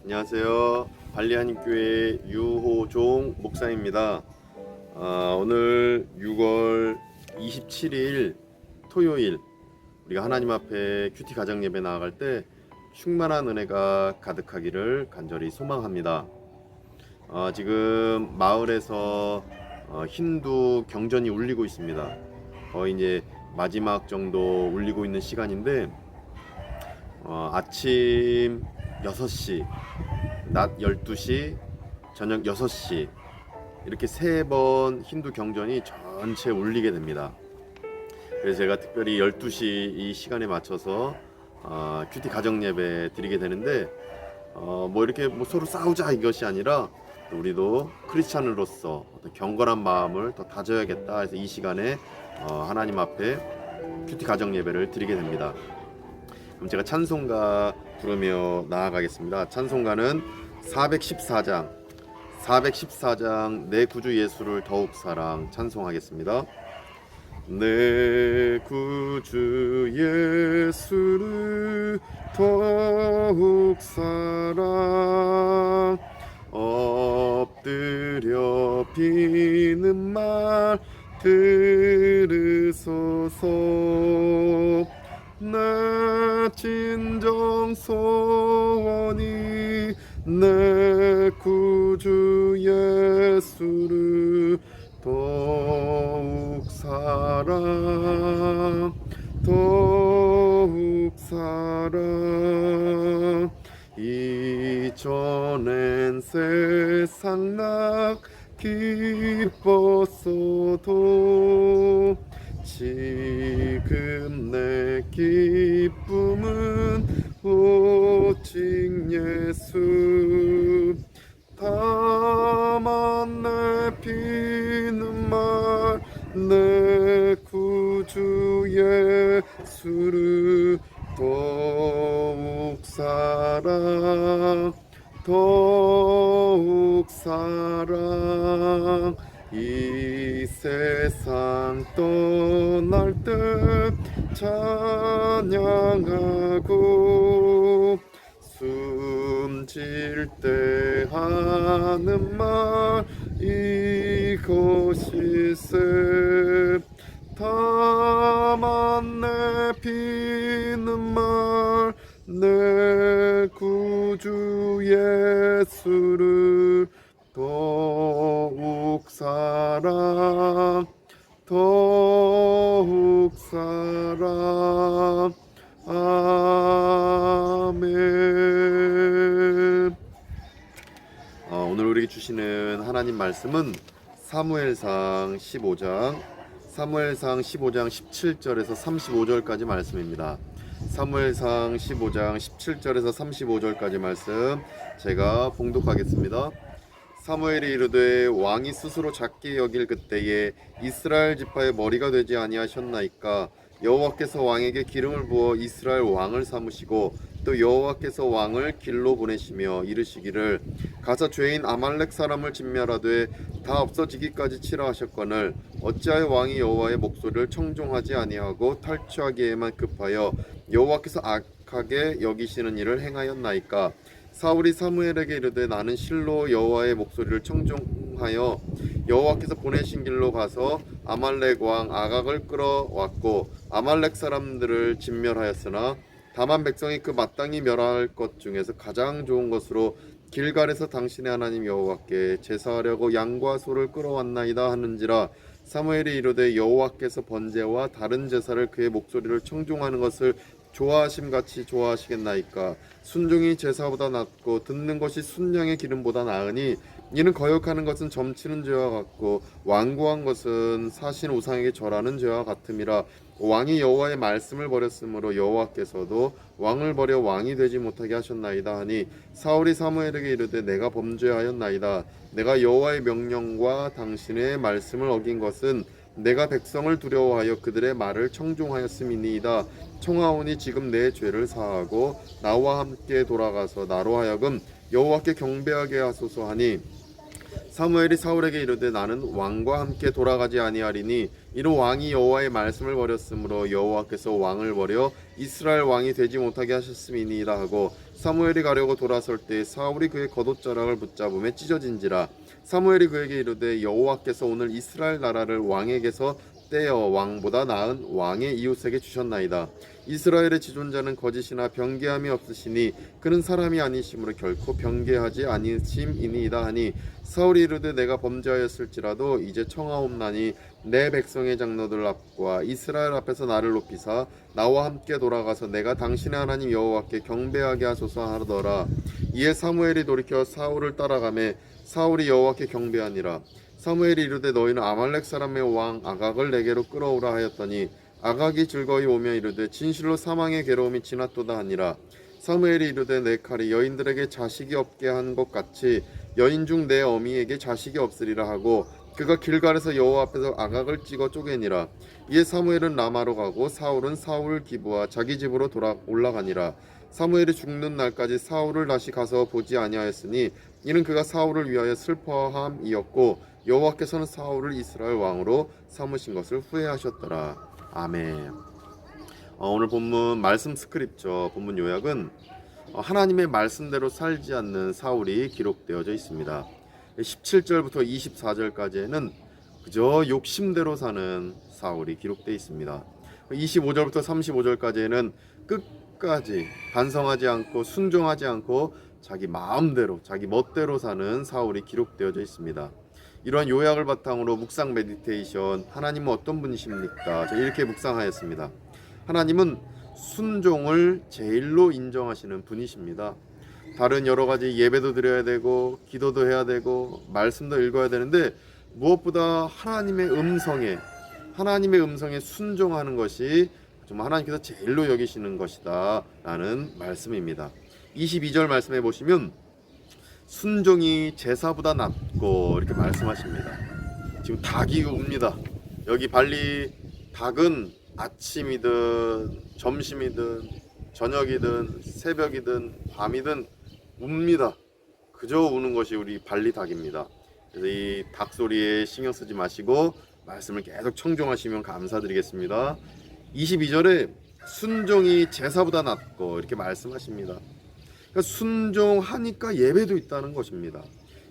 안녕하세요. 발리한인교회 유호종 목사입니다. 오늘 6월 27일 토요일 우리가 하나님 앞에 큐티 가정 예배 나아갈 때 충만한 은혜가 가득하기를 간절히 소망합니다. 지금 마을에서 힌두 경전이 울리고 있습니다. 거의 이제 마지막 정도 울리고 있는 시간인데 아침 6시, 낮 12시, 저녁 6시 이렇게 3번 힌두 경전이 전체 울리게 됩니다. 그래서 제가 특별히 12시 이 시간에 맞춰서 큐티 가정 예배 드리게 되는데 뭐 이렇게 뭐 서로 싸우자 이것이 아니라 우리도 크리스찬으로서 어떤 경건한 마음을 더 다져야겠다 해서 이 시간에 하나님 앞에 큐티 가정 예배를 드리게 됩니다. 그럼 제가 찬송가 부르며 나아가겠습니다. 찬송가는 414장 내 구주 예수를 더욱 사랑 찬송하겠습니다. 내 구주 예수를 더욱 사랑 엎드려 비는 말 들으소서 내 진정 소원이 내 구주 예수를 더욱 사랑 이전엔 세상 나 기뻤어도 지금 내 기쁨은 오직 예수 다만 내 피는 말 내 구주 예수를 더욱 사랑 이 세상 떠날 때 찬양하고 숨질 때 하는 말 이것일세 다만 내 피는 말 내 구주 예수를 더욱 사랑 아멘. 오늘 우리에게 주시는 하나님 말씀은 사무엘상 15장 17절에서 35절까지 말씀입니다. 사무엘상 15장 17절에서 35절까지 말씀 제가 봉독하겠습니다. 사무엘이 이르되 왕이 스스로 작게 여길 그때에 이스라엘 지파의 머리가 되지 아니하셨나이까. 여호와께서 왕에게 기름을 부어 이스라엘 왕을 삼으시고 또 여호와께서 왕을 길로 보내시며 이르시기를 가서 죄인 아말렉 사람을 진멸하되 다 없어지기까지 치라 하셨거늘 어찌하여 왕이 여호와의 목소리를 청종하지 아니하고 탈취하기에만 급하여 여호와께서 악하게 여기시는 일을 행하였나이까. 사울이 사무엘에게 이르되 나는 실로 여호와의 목소리를 청종하여 여호와께서 보내신 길로 가서 아말렉 왕 아각을 끌어왔고 아말렉 사람들을 진멸하였으나 다만 백성이 그 마땅히 멸할 것 중에서 가장 좋은 것으로 길갈에서 당신의 하나님 여호와께 제사하려고 양과 소를 끌어왔나이다 하는지라. 사무엘이 이르되 여호와께서 번제와 다른 제사를 그의 목소리를 청종하는 것을 좋아하심같이 좋아하시겠나이까. 순종이 제사보다 낫고 듣는 것이 순양의 기름보다 나으니 이는 거역하는 것은 점치는 죄와 같고 완고한 것은 사신 우상에게 절하는 죄와 같음이라. 왕이 여호와의 말씀을 버렸으므로 여호와께서도 왕을 버려 왕이 되지 못하게 하셨나이다 하니 사울이 사무엘에게 이르되 내가 범죄하였나이다. 내가 여호와의 명령과 당신의 말씀을 어긴 것은 내가 백성을 두려워하여 그들의 말을 청종하였음이니이다. 청하오니 지금 내 죄를 사하고 나와 함께 돌아가서 나로 하여금 여호와께 경배하게 하소서 하니 사무엘이 사울에게 이르되 나는 왕과 함께 돌아가지 아니하리니 이는 왕이 여호와의 말씀을 버렸으므로 여호와께서 왕을 버려 이스라엘 왕이 되지 못하게 하셨음이니이다 하고 사무엘이 가려고 돌아설 때 사울이 그의 겉옷자락을 붙잡음에 찢어진지라. 사무엘이 그에게 이르되 여호와께서 오늘 이스라엘 나라를 왕에게서 떼어 왕보다 나은 왕의 이웃에게 주셨나이다. 이스라엘의 지존자는 거짓이나 변개함이 없으시니 그는 사람이 아니심으로 결코 변개하지 아니심이니이다 하니 사울이 이르되 내가 범죄하였을지라도 이제 청하옵나니 내 백성의 장로들 앞과 이스라엘 앞에서 나를 높이사 나와 함께 돌아가서 내가 당신의 하나님 여호와께 경배하게 하소서 하더라. 이에 사무엘이 돌이켜 사울을 따라가매 사울이 여호와께 경배하니라. 사무엘이 이르되 너희는 아말렉 사람의 왕 아각을 내게로 끌어오라 하였더니 아각이 즐거이 오며 이르되 진실로 사망의 괴로움이 지났도다 하니라. 사무엘이 이르되 내 칼이 여인들에게 자식이 없게 한 것 같이 여인 중 내 어미에게 자식이 없으리라 하고 그가 길갈에서 여호와 앞에서 아각을 찍어 쪼개니라. 이에 사무엘은 라마로 가고 사울은 사울 기브와 자기 집으로 올라가니라. 사무엘이 죽는 날까지 사울을 다시 가서 보지 아니하였으니 이는 그가 사울을 위하여 슬퍼함이었고 여호와께서는 사울을 이스라엘 왕으로 삼으신 것을 후회하셨더라. 아멘. 오늘 본문 말씀 스크립처 본문 요약은 하나님의 말씀대로 살지 않는 사울이 기록되어져 있습니다. 17절부터 24절까지는 그저 욕심대로 사는 사울이 기록되어 있습니다. 25절부터 35절까지는 끝까지 반성하지 않고 순종하지 않고 자기 마음대로 자기 멋대로 사는 사울이 기록되어져 있습니다. 이러한 요약을 바탕으로 묵상 메디테이션, 하나님은 어떤 분이십니까? 이렇게 묵상하였습니다. 하나님은 순종을 제일로 인정하시는 분이십니다. 다른 여러 가지 예배도 드려야 되고 기도도 해야 되고 말씀도 읽어야 되는데 무엇보다 하나님의 음성에 순종하는 것이 정말 하나님께서 제일로 여기시는 것이다 라는 말씀입니다. 22절 말씀해 보시면 순종이 제사보다 낫고 이렇게 말씀하십니다. 지금 닭이 웁니다. 여기 발리 닭은 아침이든 점심이든 저녁이든 새벽이든 밤이든 웁니다. 그저 우는 것이 우리 발리 닭입니다. 그래서 이 닭 소리에 신경 쓰지 마시고 말씀을 계속 청종하시면 감사드리겠습니다. 22절에 순종이 제사보다 낫고 이렇게 말씀하십니다. 그러니까 순종하니까 예배도 있다는 것입니다.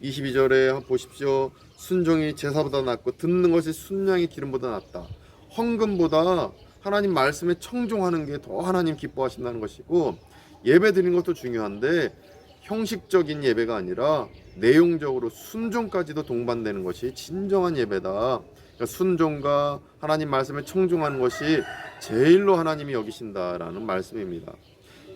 22절에 보십시오. 순종이 제사보다 낫고 듣는 것이 순양의 기름보다 낫다. 헌금보다 하나님 말씀에 청종하는 게 더 하나님 기뻐하신다는 것이고 예배 드리는 것도 중요한데 형식적인 예배가 아니라 내용적으로 순종까지도 동반되는 것이 진정한 예배다. 그러니까 순종과 하나님 말씀에 청종하는 것이 제일로 하나님이 여기신다라는 말씀입니다.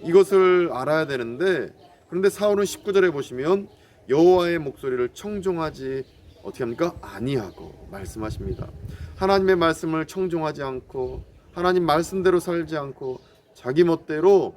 이것을 알아야 되는데 그런데 사울은 19절에 보시면 여호와의 목소리를 청종하지 어떻게 합니까? 아니하고 말씀하십니다. 하나님의 말씀을 청종하지 않고 하나님 말씀대로 살지 않고 자기 멋대로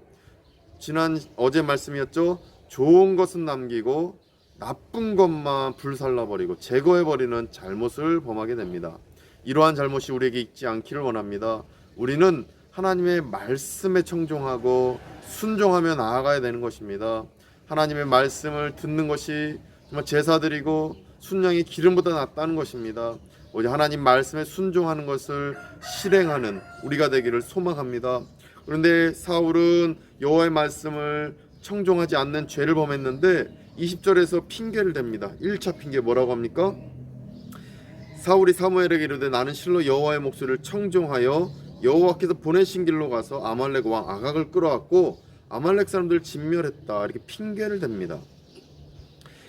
어제 말씀이었죠. 좋은 것은 남기고 나쁜 것만 불살라버리고 제거해버리는 잘못을 범하게 됩니다. 이러한 잘못이 우리에게 있지 않기를 원합니다. 우리는 하나님의 말씀에 청종하고 순종하며 나아가야 되는 것입니다. 하나님의 말씀을 듣는 것이 정말 제사드리고 순양의 기름보다 낫다는 것입니다. 오직 하나님 말씀에 순종하는 것을 실행하는 우리가 되기를 소망합니다. 그런데 사울은 여호와의 말씀을 청종하지 않는 죄를 범했는데 20절에서 핑계를 댑니다. 1차 핑계 뭐라고 합니까? 사울이 사무엘에게 이르되 나는 실로 여호와의 목소리를 청종하여 여호와께서 보내신 길로 가서 아말렉 왕 아각을 끌어왔고 아말렉 사람들을 진멸했다. 이렇게 핑계를 댑니다.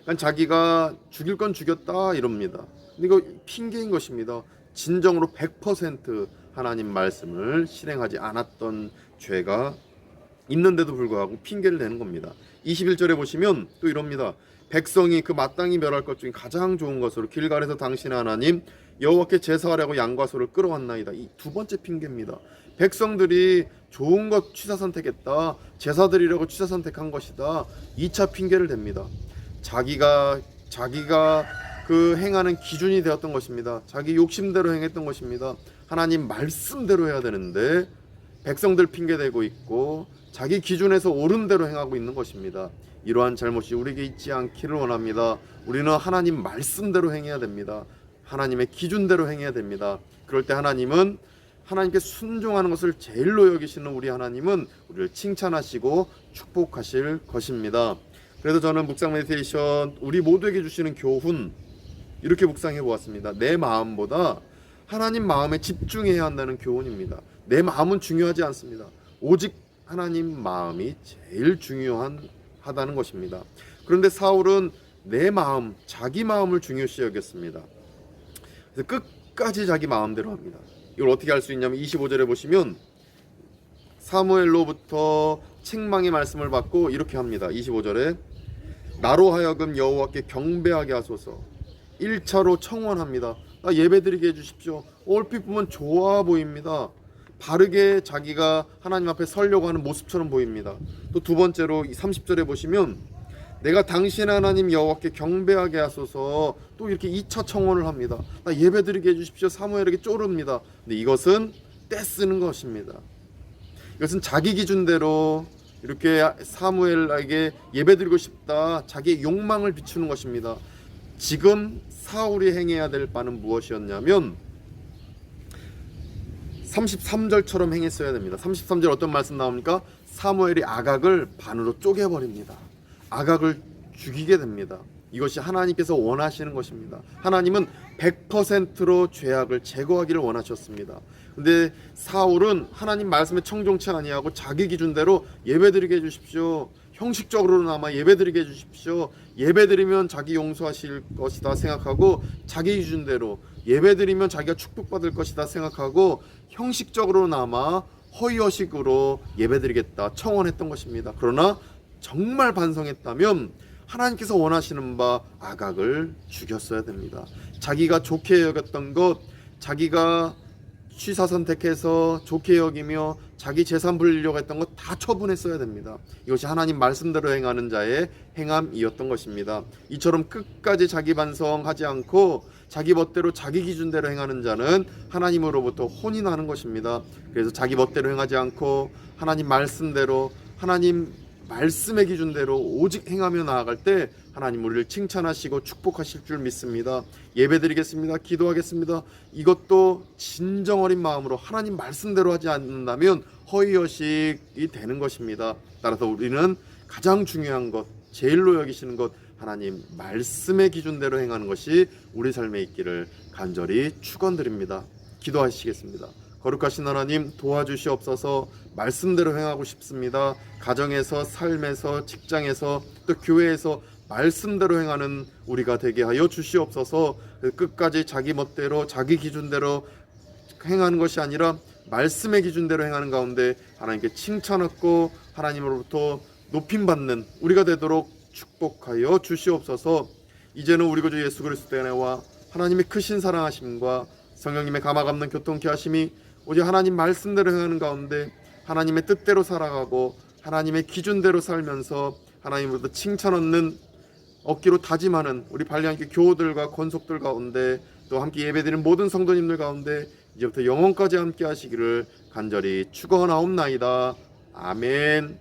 그러니까 자기가 죽일 건 죽였다 이럽니다. 근데 이거 핑계인 것입니다. 진정으로 100% 하나님 말씀을 실행하지 않았던 죄가 있는데도 불구하고 핑계를 대는 겁니다. 21절에 보시면 또 이럽니다. 백성이 그 마땅히 멸할 것 중에 가장 좋은 것으로 길갈에서 당신의 하나님 여호와께 제사하려고 양과 소를 끌어왔나이다. 이 두 번째 핑계입니다. 백성들이 좋은 것 취사 선택했다. 제사 드리려고 취사 선택한 것이다. 2차 핑계를 댑니다. 자기가 그 행하는 기준이 되었던 것입니다. 자기 욕심대로 행했던 것입니다. 하나님 말씀대로 해야 되는데 백성들 핑계대고 있고 자기 기준에서 옳은 대로 행하고 있는 것입니다. 이러한 잘못이 우리에게 있지 않기를 원합니다. 우리는 하나님 말씀대로 행해야 됩니다. 하나님의 기준대로 행해야 됩니다. 그럴 때 하나님은 하나님께 순종하는 것을 제일로 여기시는 우리 하나님은 우리를 칭찬하시고 축복하실 것입니다. 그래서 저는 묵상 메디테이션 우리 모두에게 주시는 교훈 이렇게 묵상해 보았습니다. 내 마음보다 하나님 마음에 집중해야 한다는 교훈입니다. 내 마음은 중요하지 않습니다. 오직 하나님 마음이 제일 중요하다는 것입니다. 그런데 사울은 내 마음, 자기 마음을 중요시 여겼습니다. 그래서 끝까지 자기 마음대로 합니다. 이걸 어떻게 할 수 있냐면 25절에 보시면 사무엘로부터 책망의 말씀을 받고 이렇게 합니다. 25절에 나로 하여금 여호와께 경배하게 하소서. 1차로 청원합니다. 예배드리게 해주십시오. 얼핏 보면 좋아 보입니다. 바르게 자기가 하나님 앞에 서려고 하는 모습처럼 보입니다. 또 두 번째로 30절에 보시면 내가 당신 하나님 여호와께 경배하게 하소서. 또 이렇게 2차 청원을 합니다. 예배드리게 해주십시오. 사무엘에게 쪼릅니다. 근데 이것은 떼쓰는 것입니다. 이것은 자기 기준대로 이렇게 사무엘에게 예배드리고 싶다, 자기의 욕망을 비추는 것입니다. 지금 사울이 행해야 될 바는 무엇이었냐면 33절처럼 행했어야 됩니다. 33절 어떤 말씀 나옵니까? 사무엘이 아각을 반으로 쪼개버립니다. 아각을 죽이게 됩니다. 이것이 하나님께서 원하시는 것입니다. 하나님은 100%로 죄악을 제거하기를 원하셨습니다. 근데 사울은 하나님 말씀에 청종치 아니하고 자기 기준대로 예배드리게 해주십시오. 형식적으로나마 예배드리게 해주십시오. 예배드리면 자기 용서하실 것이다 생각하고 자기 기준대로 예배드리면 자기가 축복받을 것이다 생각하고 형식적으로나마 허위허식으로 예배드리겠다 청원했던 것입니다. 그러나 정말 반성했다면 하나님께서 원하시는 바 아각을 죽였어야 됩니다. 자기가 좋게 여겼던 것, 자기가 취사 선택해서 좋게 여기며 자기 재산 불리려고 했던 것 다 처분했어야 됩니다. 이것이 하나님 말씀대로 행하는 자의 행함이었던 것입니다. 이처럼 끝까지 자기 반성하지 않고 자기 멋대로 자기 기준대로 행하는 자는 하나님으로부터 혼이 나는 것입니다. 그래서 자기 멋대로 행하지 않고 하나님 말씀대로 하나님 말씀의 기준대로 오직 행하며 나아갈 때 하나님 우리를 칭찬하시고 축복하실 줄 믿습니다. 예배드리겠습니다. 기도하겠습니다. 이것도 진정 어린 마음으로 하나님 말씀대로 하지 않는다면 허위허식이 되는 것입니다. 따라서 우리는 가장 중요한 것, 제일로 여기시는 것, 하나님 말씀의 기준대로 행하는 것이 우리 삶에 있기를 간절히 축원드립니다. 기도하시겠습니다. 거룩하신 하나님 도와주시옵소서. 말씀대로 행하고 싶습니다. 가정에서, 삶에서, 직장에서, 또 교회에서 말씀대로 행하는 우리가 되게 하여 주시옵소서. 끝까지 자기 멋대로 자기 기준대로 행하는 것이 아니라 말씀의 기준대로 행하는 가운데 하나님께 칭찬받고 하나님으로부터 높임받는 우리가 되도록 축복하여 주시옵소서. 이제는 우리 구주 예수 그리스도의 은혜와 하나님의 크신 사랑하심과 성령님의 감화 감는 교통케 하심이 오직 하나님 말씀대로 행하는 가운데 하나님의 뜻대로 살아가고 하나님의 기준대로 살면서 하나님으로부터 칭찬 얻는 얻기로 다짐하는 우리 발리함께 교우들과 권속들 가운데 또 함께 예배드리는 모든 성도님들 가운데 이제부터 영원까지 함께 하시기를 간절히 축원하옵나이다. 아멘.